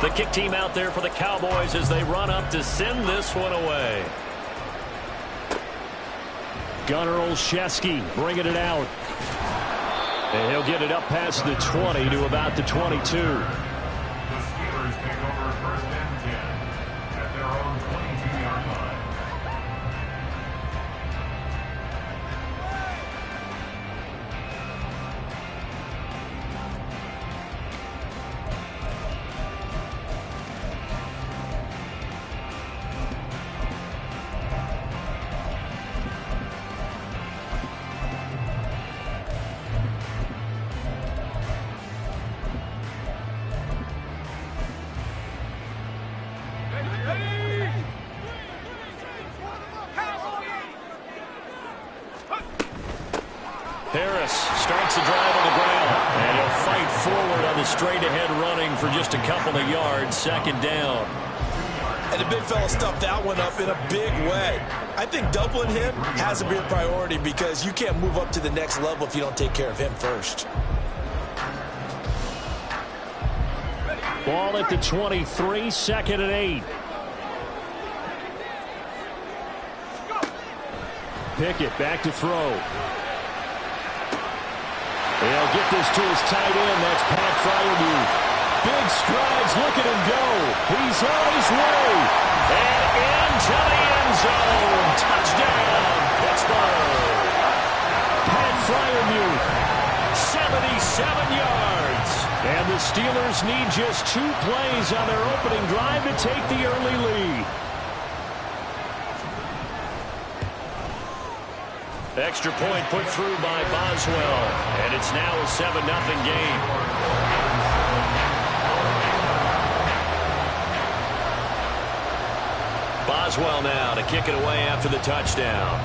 The kick team out there for the Cowboys as they run up to send this one away. Gunnar Olszewski bringing it out. And he'll get it up past the 20 to about the 22. Harris starts the drive on the ground, and he'll fight forward on the straight-ahead running for just a couple of yards. Second down. And the big fella stuffed that one up in a big way. I think doubling him has to be a priority because you can't move up to the next level if you don't take care of him first. Ball at the 23, 2nd and 8. Pickett back to throw. They'll get this to his tight end. That's Pat Fryermuth. Big strides. Look at him go. He's on his way. And into the end zone. Touchdown, Pittsburgh. Pat Fryermuth. 77 yards. And the Steelers need just 2 plays on their opening drive to take the early lead. Extra point put through by Boswell. And it's now a 7-0 game. Boswell now to kick it away after the touchdown.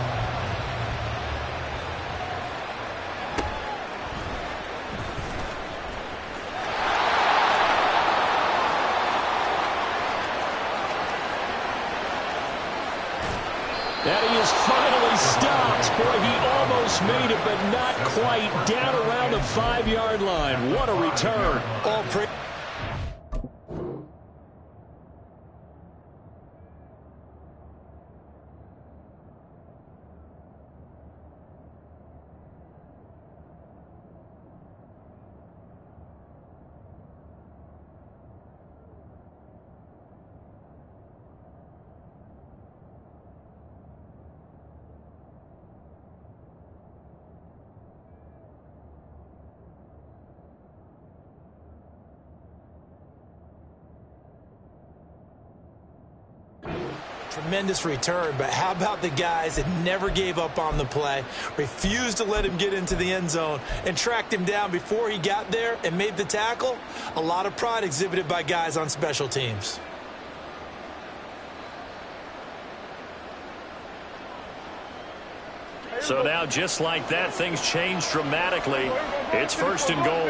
And he is finally stopped. Boy, he almost made it, but not quite. Down around the 5-yard line. What a return. All praise. Tremendous return, but how about the guys that never gave up on the play, refused to let him get into the end zone, and tracked him down before he got there and made the tackle? A lot of pride exhibited by guys on special teams. So now, just like that, things change dramatically. It's 1st and goal.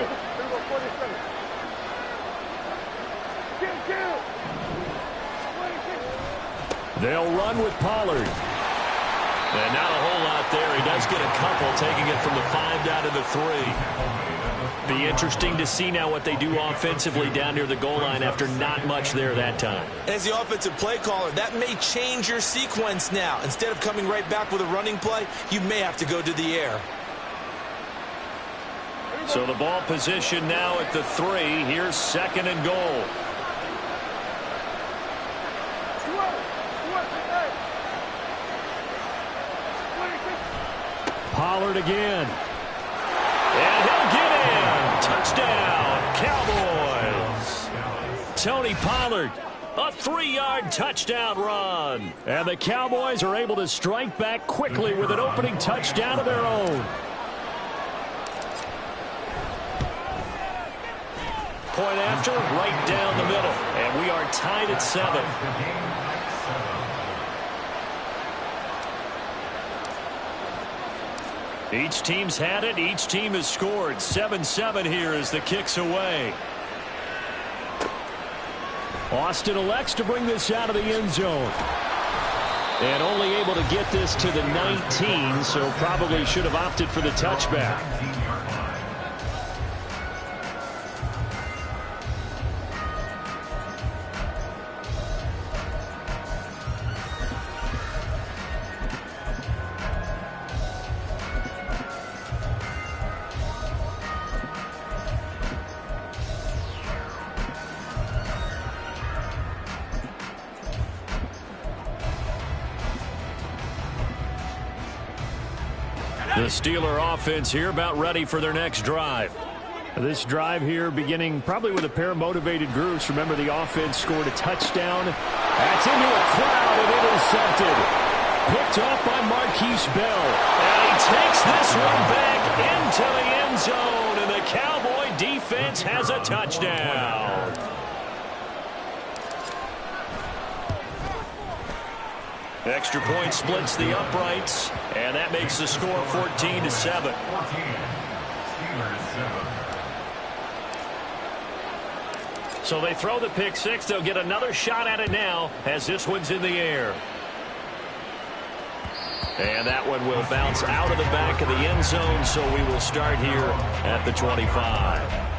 They'll run with Pollard. And not a whole lot there. He does get a couple, taking it from the 5 down to the 3. Be interesting to see now what they do offensively down near the goal line after not much there that time. As the offensive play caller, that may change your sequence now. Instead of coming right back with a running play, you may have to go to the air. So the ball position now at the 3. Here's 2nd and goal. Pollard again. And he'll get in. Touchdown, Cowboys. Tony Pollard, a 3-yard touchdown run. And the Cowboys are able to strike back quickly with an opening touchdown of their own. Point after, right down the middle. And we are tied at 7. Each team's had it. Each team has scored. 7-7 here as the kick's away. Austin elects to bring this out of the end zone. And only able to get this to the 19, so probably should have opted for the touchback. The Steeler offense here about ready for their next drive. This drive here beginning probably with a pair of motivated groups. Remember, the offense scored a touchdown. That's into a crowd and intercepted. Picked off by Marquise Bell. And he takes this one back into the end zone. And the Cowboy defense has a touchdown. Extra point splits the uprights, and that makes the score 14-7. So they throw the pick six. They'll get another shot at it now as this one's in the air. And that one will bounce out of the back of the end zone, so we will start here at the 25.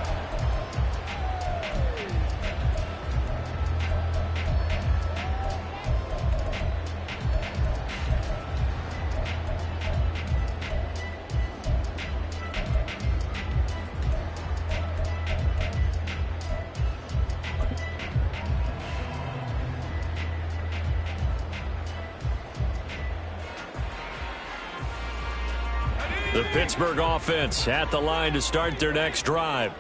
The Pittsburgh offense at the line to start their next drive.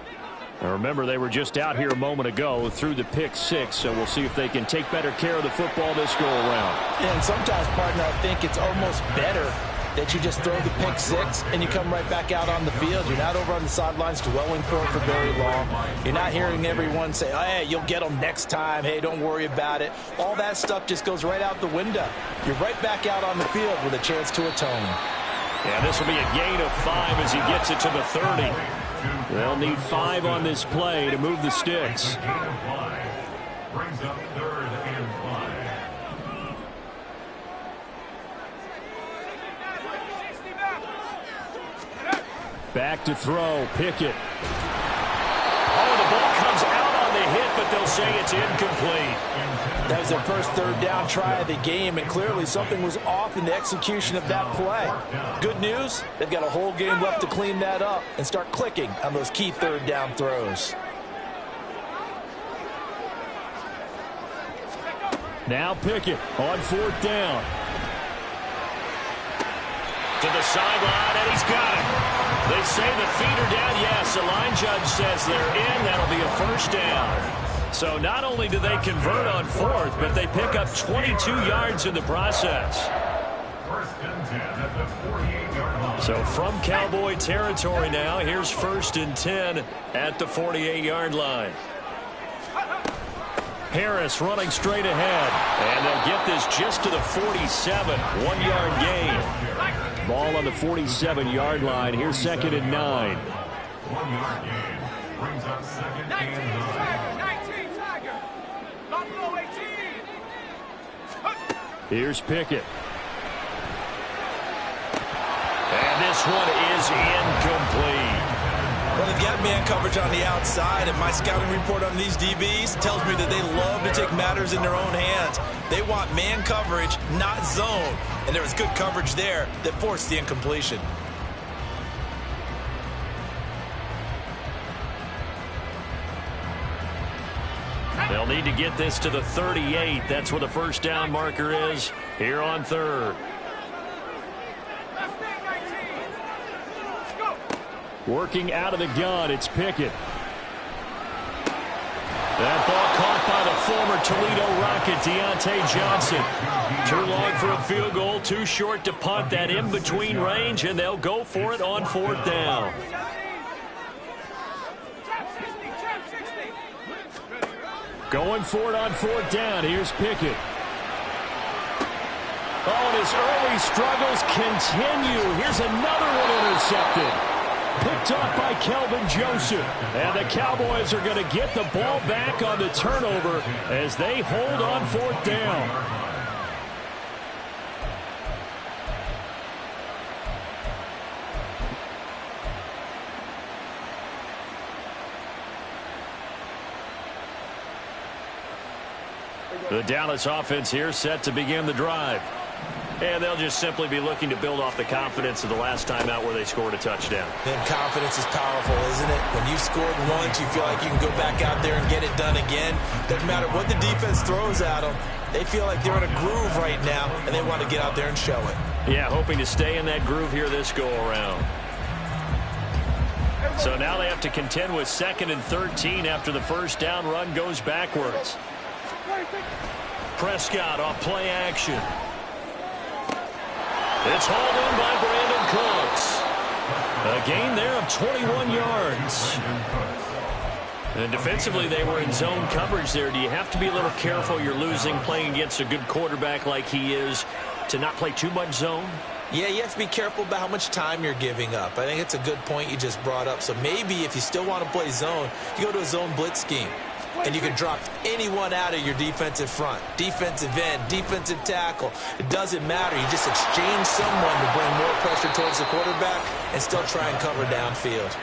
Now remember, they were just out here a moment ago through the pick six, so we'll see if they can take better care of the football this go around. And sometimes, partner, I think it's almost better that you just throw the pick six and you come right back out on the field. You're not over on the sidelines dwelling for it for very long. You're not hearing everyone say, oh, hey, you'll get them next time. Hey, don't worry about it. All that stuff just goes right out the window. You're right back out on the field with a chance to atone. Yeah, this will be a gain of 5 as he gets it to the 30. They'll need 5 on this play to move the sticks. Brings up 3rd and 5. Back to throw, Pickett. Oh, the ball comes out on the hit, but they'll say it's incomplete. That was their first third down try of the game, and clearly something was off in the execution of that play. Good news, they've got a whole game left to clean that up and start clicking on those key third down throws. Now Pickett on 4th down. To the sideline, and he's got it. They say the feet are down. Yes, the line judge says they're in. That'll be a first down. So not only do they convert on 4th, but they pick up 22 yards in the process. First and 10 at the 48-yard line. So from Cowboy territory now, here's 1st and 10 at the 48-yard line. Harris running straight ahead. And they'll get this just to the 47. 1-yard gain. Ball on the 47-yard line. Here's 2nd and 9. 1-yard gain. Brings up 2nd and 9. Here's Pickett. And this one is incomplete. Well, they've got man coverage on the outside, and my scouting report on these DBs tells me that they love to take matters in their own hands. They want man coverage, not zone. And there was good coverage there that forced the incompletion. They'll need to get this to the 38. That's where the first down marker is here on 3rd. Working out of the gun, it's Pickett. That ball caught by the former Toledo Rocket, Deontay Johnson. Too long for a field goal, too short to punt. That in-between range, and they'll go for it on 4th down. Going for it on 4th down. Here's Pickett. Oh, and his early struggles continue. Here's another one intercepted. Picked off by Kelvin Joseph. And the Cowboys are going to get the ball back on the turnover as they hold on 4th down. The Dallas offense here set to begin the drive. And they'll just simply be looking to build off the confidence of the last time out where they scored a touchdown. And confidence is powerful, isn't it? When you've scored once, you feel like you can go back out there and get it done again. Doesn't matter what the defense throws at them. They feel like they're in a groove right now, and they want to get out there and show it. Yeah, hoping to stay in that groove here this go-around. So now they have to contend with 2nd and 13 after the first down run goes backwards. Prescott off play action. It's hauled in by Brandon Cooks. A gain there of 21 yards. And defensively, they were in zone coverage there. Do you have to be a little careful? You're losing playing against a good quarterback like he is to not play too much zone? Yeah, you have to be careful about how much time you're giving up. I think it's a good point you just brought up. So maybe if you still want to play zone, you go to a zone blitz scheme. And you can drop anyone out of your defensive front. Defensive end, defensive tackle. It doesn't matter. You just exchange someone to bring more pressure towards the quarterback and still try and cover downfield.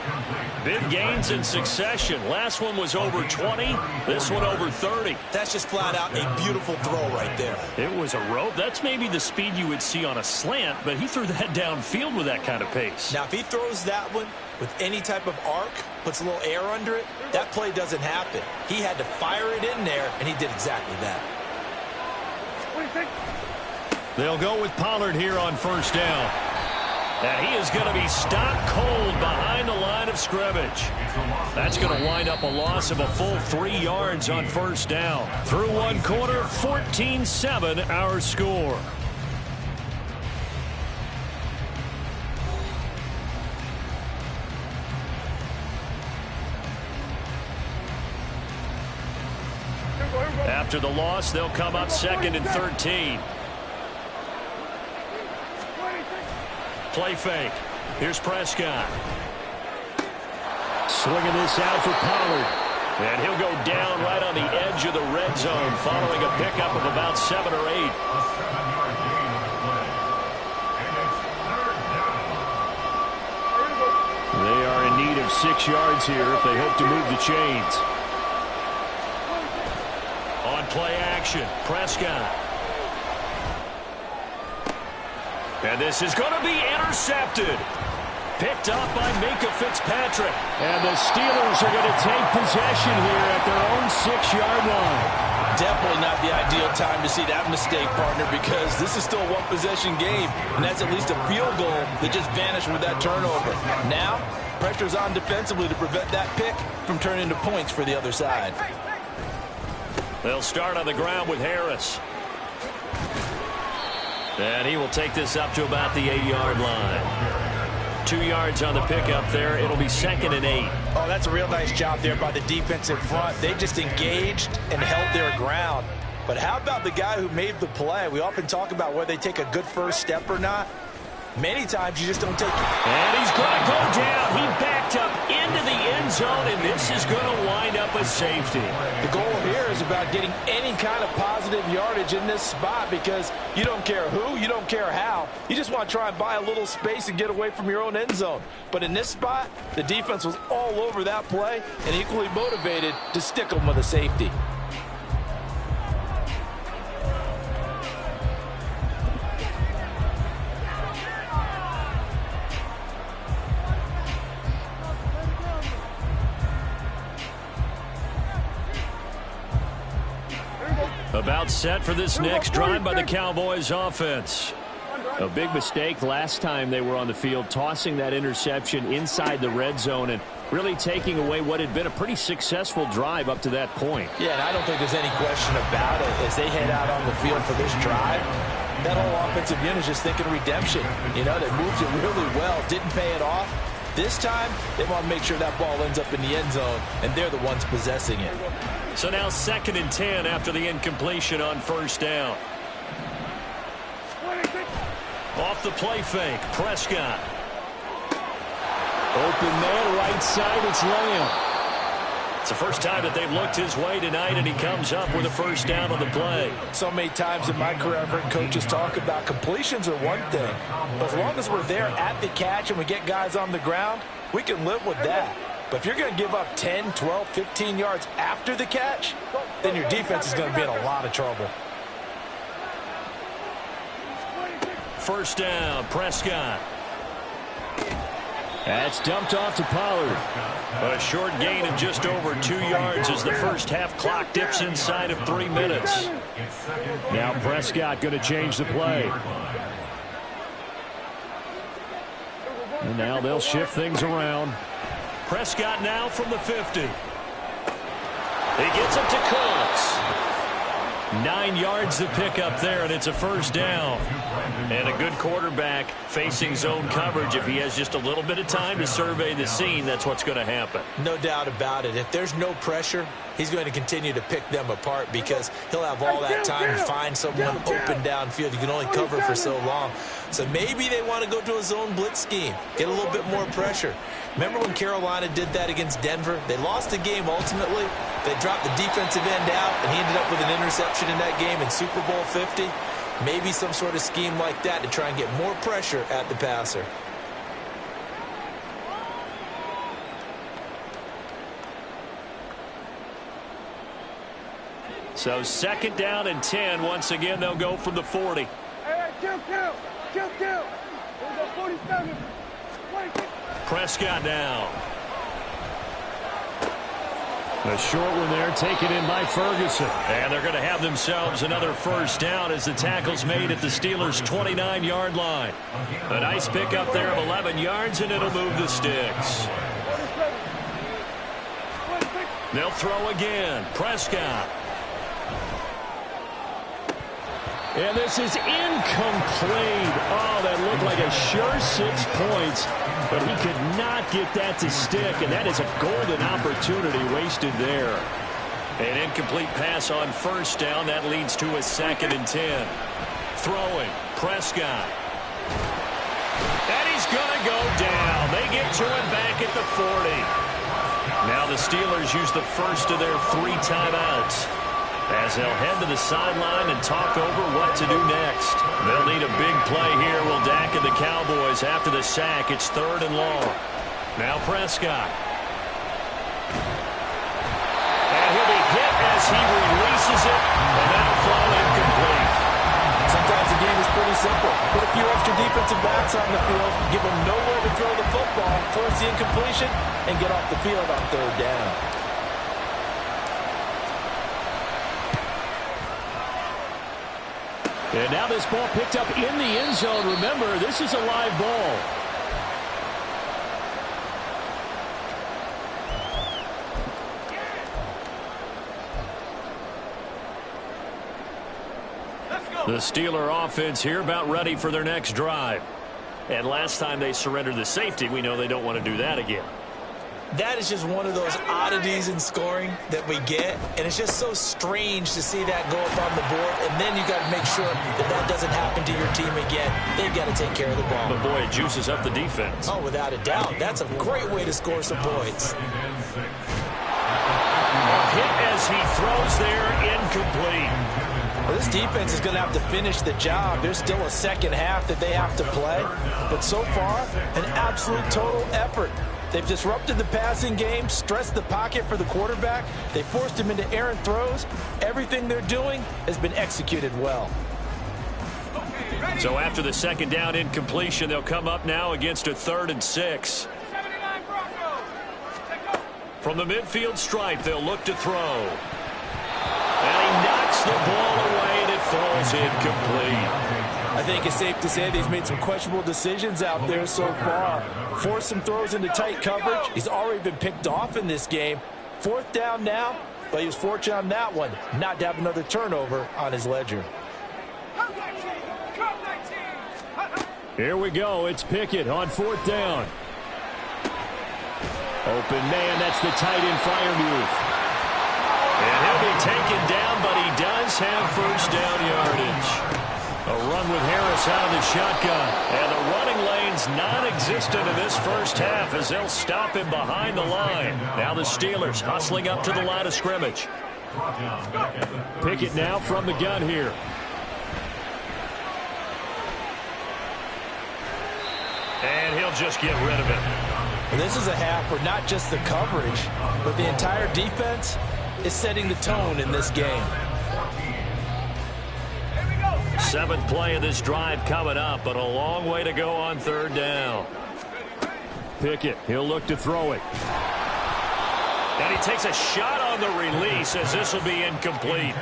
Big gains in succession. Last one was over 20. This one over 30. That's just flat out a beautiful throw right there. It was a rope. That's maybe the speed you would see on a slant, but he threw that downfield with that kind of pace. Now, if he throws that one with any type of arc, puts a little air under it, that play doesn't happen. He had to fire it in there, and he did exactly that. They'll go with Pollard here on first down. And he is going to be stopped cold behind the line of scrimmage. That's going to wind up a loss of a full 3 yards on first down. Through one quarter, 14-7 our score. After the loss, they'll come up 2nd and 13. Play fake. Here's Prescott. Swinging this out for Pollard. And he'll go down right on the edge of the red zone following a pickup of about 7 or 8. They are in need of 6 yards here if they hope to move the chains. On play action, Prescott. And this is going to be intercepted. Picked up by Minka Fitzpatrick. And the Steelers are going to take possession here at their own 6-yard line. Definitely not the ideal time to see that mistake, partner, because this is still a one-possession game, and that's at least a field goal that just vanished with that turnover. Now, pressure's on defensively to prevent that pick from turning into points for the other side. They'll start on the ground with Harris. And he will take this up to about the 8-yard line. 2 yards on the pickup there. It'll be 2nd and 8. Oh, that's a real nice job there by the defensive front. They just engaged and held their ground. But how about the guy who made the play? We often talk about whether they take a good first step or not. Many times you just don't take it. And he's going to go down. He backed up into the end zone, and this is going to wind up a safety. The goal here is about getting any kind of positive yardage in this spot because you don't care who, you don't care how. You just want to try and buy a little space and get away from your own end zone. But in this spot, the defense was all over that play and equally motivated to stick them with a safety. About set for this next drive by the Cowboys offense. A big mistake last time they were on the field, tossing that interception inside the red zone and really taking away what had been a pretty successful drive up to that point. Yeah, and I don't think there's any question about it. As they head out on the field for this drive, that whole offensive unit is just thinking redemption. You know, they moved it really well, didn't pay it off. This time, they want to make sure that ball ends up in the end zone, and they're the ones possessing it. So now 2nd and 10 after the incompletion on first down. Off the play fake, Prescott. Open man, right side, it's Lamb. It's the first time that they've looked his way tonight, and he comes up with a first down on the play. So many times in my career, I've heard coaches talk about completions are one thing. But as long as we're there at the catch and we get guys on the ground, we can live with that. But if you're going to give up 10, 12, 15 yards after the catch, then your defense is going to be in a lot of trouble. First down, Prescott. That's dumped off to Pollard. A short gain of just over 2 yards as the first half clock dips inside of 3 minutes. Now Prescott going to change the play. And now they'll shift things around. Prescott now from the 50. He gets it to Cooks. 9 yards to pick up there, and it's a first down. And a good quarterback facing zone coverage. If he has just a little bit of time to survey the scene, that's what's going to happen. No doubt about it. If there's no pressure, he's going to continue to pick them apart because he'll have all that time to find someone open downfield. You can only cover for so long. So maybe they want to go to a zone blitz scheme, get a little bit more pressure. Remember when Carolina did that against Denver? They lost the game ultimately. They dropped the defensive end out, and he ended up with an interception in that game in Super Bowl 50. Maybe some sort of scheme like that to try and get more pressure at the passer. So 2nd down and 10. Once again, they'll go from the 40. Hey, kill. There's a 47. Prescott now. The short one there taken in by Ferguson. And they're going to have themselves another first down as the tackle's made at the Steelers' 29-yard line. A nice pickup there of 11 yards, and it'll move the sticks. They'll throw again. Prescott. And this is incomplete. Oh, that looked like a sure 6 points. But he could not get that to stick, and that is a golden opportunity wasted there. An incomplete pass on first down. That leads to a 2nd and 10. Throwing. Prescott. And he's going to go down. They get to him back at the 40. Now the Steelers use the first of their 3 timeouts as they'll head to the sideline and talk over what to do next. They'll need a big play here, will Dak and the Cowboys after the sack. It's 3rd and long. Now Prescott. And he'll be hit as he releases it, and that'll fall incomplete. Sometimes the game is pretty simple. Put a few extra defensive backs on the field, give them nowhere to throw the football, force the incompletion, and get off the field on 3rd down. And now this ball picked up in the end zone. Remember, this is a live ball. The Steeler offense here about ready for their next drive. And last time they surrendered the safety, we know they don't want to do that again. That is just one of those oddities in scoring that we get, and it's just so strange to see that go up on the board, and then you got to make sure that that doesn't happen to your team again. They've got to take care of the ball. But boy, it juices up the defense. Oh, without a doubt. That's a great way to score some points. A hit as he throws there, incomplete. Well, this defense is going to have to finish the job. There's still a second half that they have to play, but so far, an absolute total effort. They've disrupted the passing game, stressed the pocket for the quarterback. They forced him into errant throws. Everything they're doing has been executed well. So after the 2nd down incompletion, they'll come up now against a 3rd and 6. From the midfield stripe, they'll look to throw. And he knocks the ball away, and it falls incomplete. I think it's safe to say that he's made some questionable decisions out there so far. Forced some throws into tight coverage. He's already been picked off in this game. 4th down now, but he was fortunate on that one not to have another turnover on his ledger. Here we go. It's Pickett on 4th down. Open man, that's the tight end Freiermuth. And he'll be taken down, but he does have first down yardage. A run with Harris out of the shotgun. And the running lane's non-existent in this first half as they'll stop him behind the line. Now the Steelers hustling up to the line of scrimmage. Pickett now from the gun here. And he'll just get rid of it. Well, this is a half where not just the coverage, but the entire defense is setting the tone in this game. 7th play of this drive coming up, but a long way to go on 3rd down. Pickett, he'll look to throw it. And he takes a shot on on the release as this will be incomplete.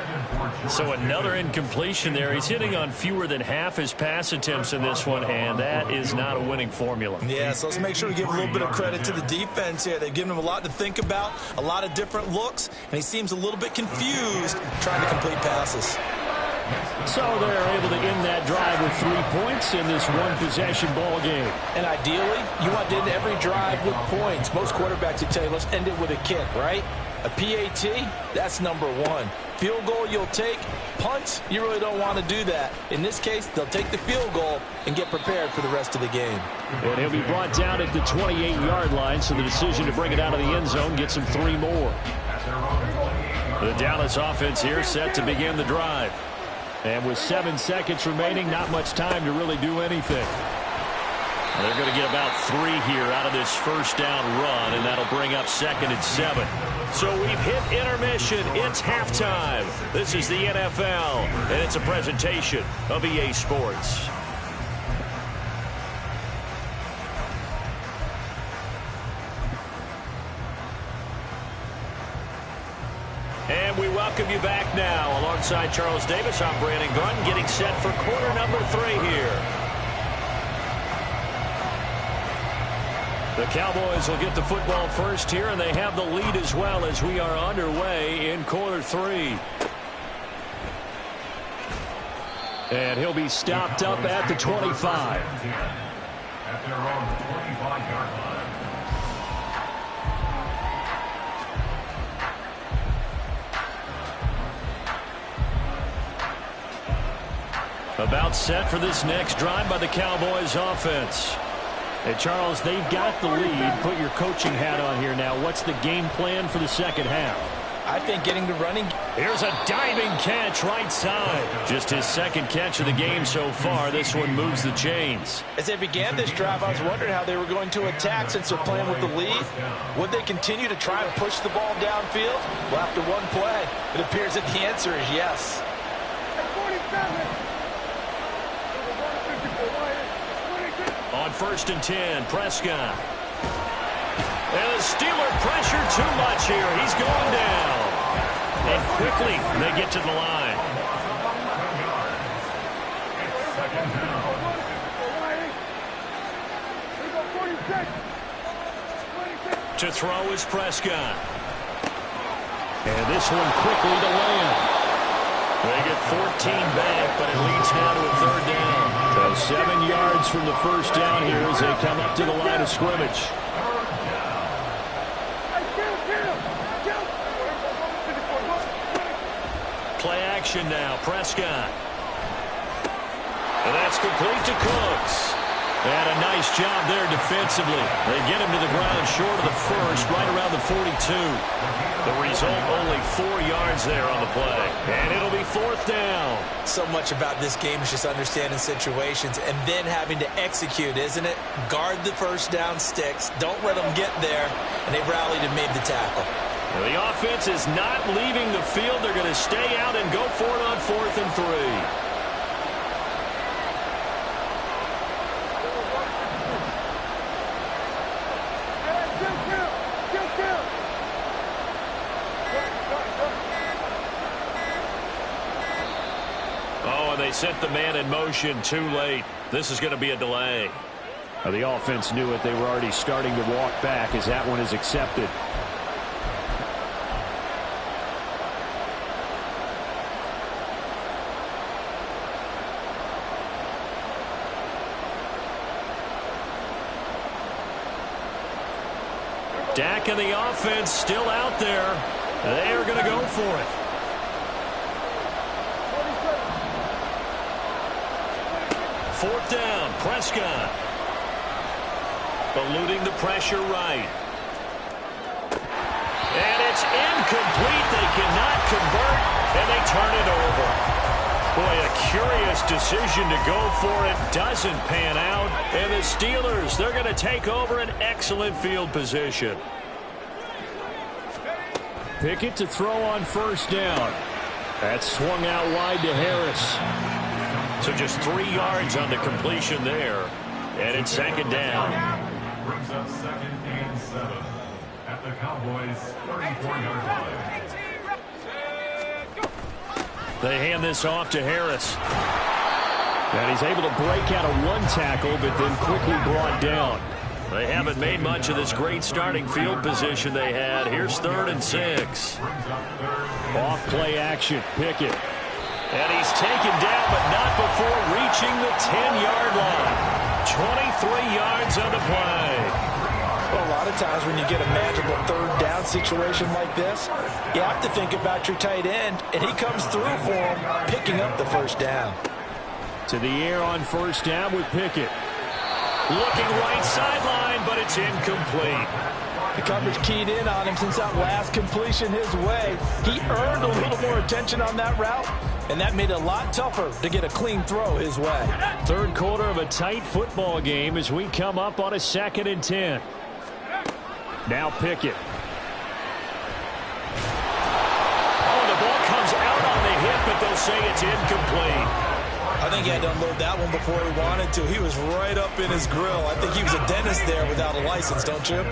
So another incompletion there. He's hitting on fewer than half his pass attempts in this one, and that is not a winning formula. Yeah, so let's make sure we give a little bit of credit to the defense here. They've given him a lot to think about, a lot of different looks, and he seems a little bit confused trying to complete passes. So they're able to end that drive with 3 points in this one-possession ball game. And ideally, you want to end every drive with points. Most quarterbacks would tell you, let's end it with a kick, right? A PAT, that's number one. Field goal you'll take. Punts, you really don't want to do that. In this case, they'll take the field goal and get prepared for the rest of the game. And he'll be brought down at the 28-yard line, so the decision to bring it out of the end zone gets him 3 more. The Dallas offense here set to begin the drive. And with 7 seconds remaining, not much time to really do anything. They're going to get about 3 here out of this first down run, and that'll bring up 2nd and 7. So we've hit intermission. It's halftime. This is the NFL, and it's a presentation of EA Sports. And we welcome you back now. Alongside Charles Davis, I'm Brandon Gunn, getting set for quarter number 3 here. The Cowboys will get the football first here, and they have the lead as well as we are underway in quarter 3. And he'll be stopped up at the 25. At their own 25-yard line. About set for this next drive by the Cowboys offense. Hey, Charles, they've got the lead. Put your coaching hat on here now. What's the game plan for the second half? I think getting the running. Here's a diving catch right side. Just his second catch of the game so far. This one moves the chains. As they began this drive, I was wondering how they were going to attack since they're playing with the lead. Would they continue to try and push the ball downfield? Well, after one play, it appears that the answer is yes. 47. On 1st and 10, Prescott. And the Steeler pressure too much here. He's going down. And quickly, they get to the line. To throw is Prescott. And this one quickly to land. They get 14 back, but it leads now to a 3rd down. So 7 yards from the first down here as they come up to the line of scrimmage. Play action now, Prescott. And that's complete to Cooks. They had a nice job there defensively. They get him to the ground short of the first, right around the 42. The result, only 4 yards there on the play. And it'll be 4th down. So much about this game is just understanding situations and then having to execute, isn't it? Guard the first down sticks. Don't let them get there. And they rallied and made the tackle. Well, the offense is not leaving the field. They're going to stay out and go for it on 4th and 3. They sent the man in motion too late. This is going to be a delay. Well, the offense knew it. They were already starting to walk back as that one is accepted. Dak and the offense still out there. They are going to go for it. Fourth down, Prescott. Eluding the pressure right. And it's incomplete. They cannot convert, and they turn it over. Boy, a curious decision to go for it. Doesn't pan out. And the Steelers, they're going to take over an excellent field position. Pickett to throw on 1st down. That swung out wide to Harris. So just 3 yards on the completion there. And it's 2nd down. Brings up 2nd and 7 at the Cowboys' 34-yard line. They hand this off to Harris. And he's able to break out of one tackle, but then quickly brought down. They haven't made much of this great starting field position they had. Here's 3rd and 6. Off play action, Pickett. And he's taken down, but not before reaching the 10-yard line. 23 yards on the play. Well, a lot of times when you get a manageable 3rd down situation like this, you have to think about your tight end, and he comes through for him, picking up the 1st down. To the air on 1st down with Pickett. Looking right sideline, but it's incomplete. The coverage keyed in on him since that last completion his way. He earned a little more attention on that route, and that made it a lot tougher to get a clean throw his way. 3rd quarter of a tight football game as we come up on a 2nd and 10. Now Pickett. Oh, the ball comes out on the hip, but they'll say it's incomplete. I think he had to unload that one before he wanted to. He was right up in his grill. I think he was a dentist there without a license, don't you?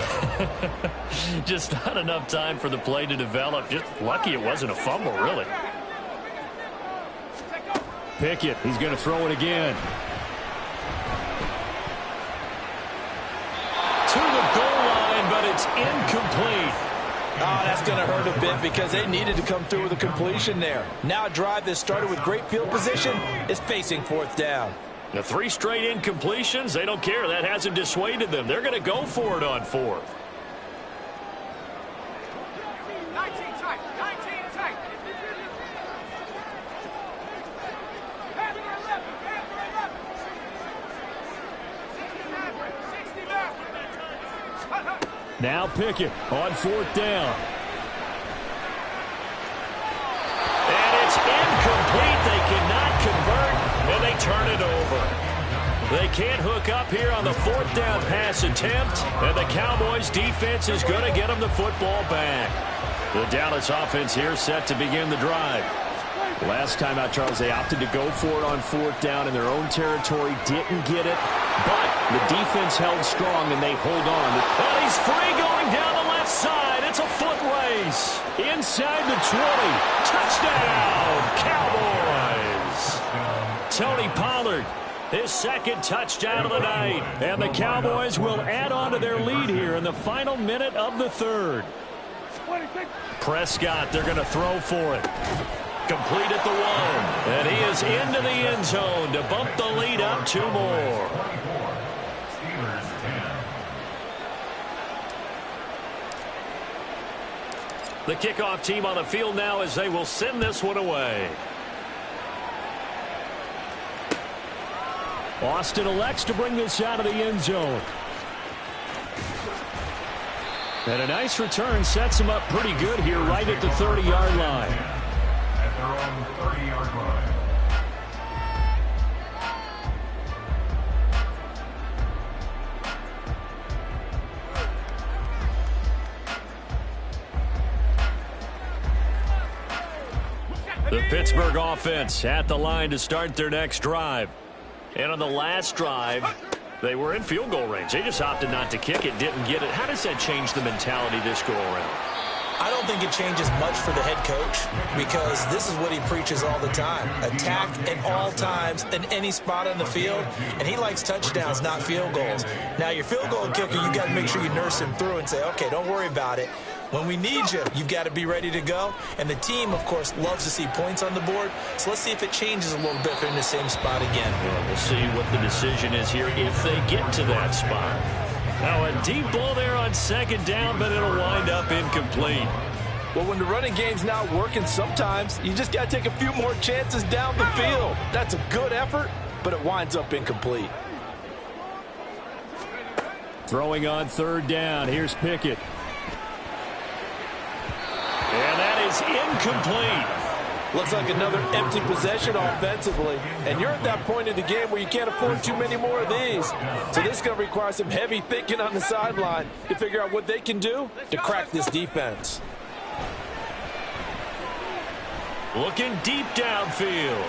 Just not enough time for the play to develop. Just lucky it wasn't a fumble, really. Pickett, he's going to throw it again. To the goal line, but it's incomplete. Oh, that's going to hurt a bit because they needed to come through with a completion there. Now a drive that started with great field position is facing 4th down. The 3 straight incompletions, they don't care. That hasn't dissuaded them. They're going to go for it on 4th. 19 tight. 19 tight. Pass for 11. Pass for 11. 69. Now Pickett on 4th down. And it's incomplete. They cannot convert, and they turn it over. They can't hook up here on the 4th down pass attempt, and the Cowboys defense is going to get them the football back. The Dallas offense here set to begin the drive. Last time out, Charles, they opted to go for it on 4th down in their own territory. Didn't get it, but the defense held strong, and they hold on. And he's free going down the left side. It's a foot race. Inside the 20. Touchdown, Cowboys. Tony Pollard, his 2nd touchdown of the night. And the Cowboys will add on to their lead here in the final minute of the 3rd. Prescott, they're going to throw for it. Complete at the 1. And he is into the end zone to bump the lead up 2 more. The kickoff team on the field now as they will send this one away. Austin elects to bring this out of the end zone. And a nice return sets him up pretty good here right at the 30-yard line. At their own 30-yard line. The Pittsburgh offense at the line to start their next drive. And on the last drive, they were in field goal range. They just opted not to kick it, didn't get it. How does that change the mentality this go around? I don't think it changes much for the head coach because this is what he preaches all the time. Attack at all times in any spot on the field, and he likes touchdowns, not field goals. Now, your field goal kicker, you got to make sure you nurse him through and say, okay, don't worry about it. When we need you, you've got to be ready to go. And the team, of course, loves to see points on the board. So let's see if it changes a little bit if they're in the same spot again. Well, we'll see what the decision is here if they get to that spot. Now, a deep ball there on 2nd down, but it'll wind up incomplete. Well, when the running game's not working, sometimes you just got to take a few more chances down the field. That's a good effort, but it winds up incomplete. Throwing on 3rd down. Here's Pickett. And that is incomplete. Looks like another empty possession offensively. And you're at that point in the game where you can't afford too many more of these. So this is going to require some heavy thinking on the sideline to figure out what they can do to crack this defense. Looking deep downfield.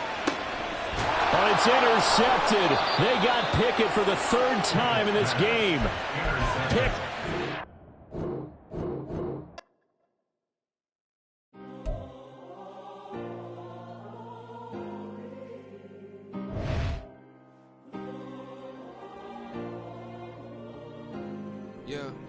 Oh, it's intercepted. They got Pickett for the 3rd time in this game. Yeah.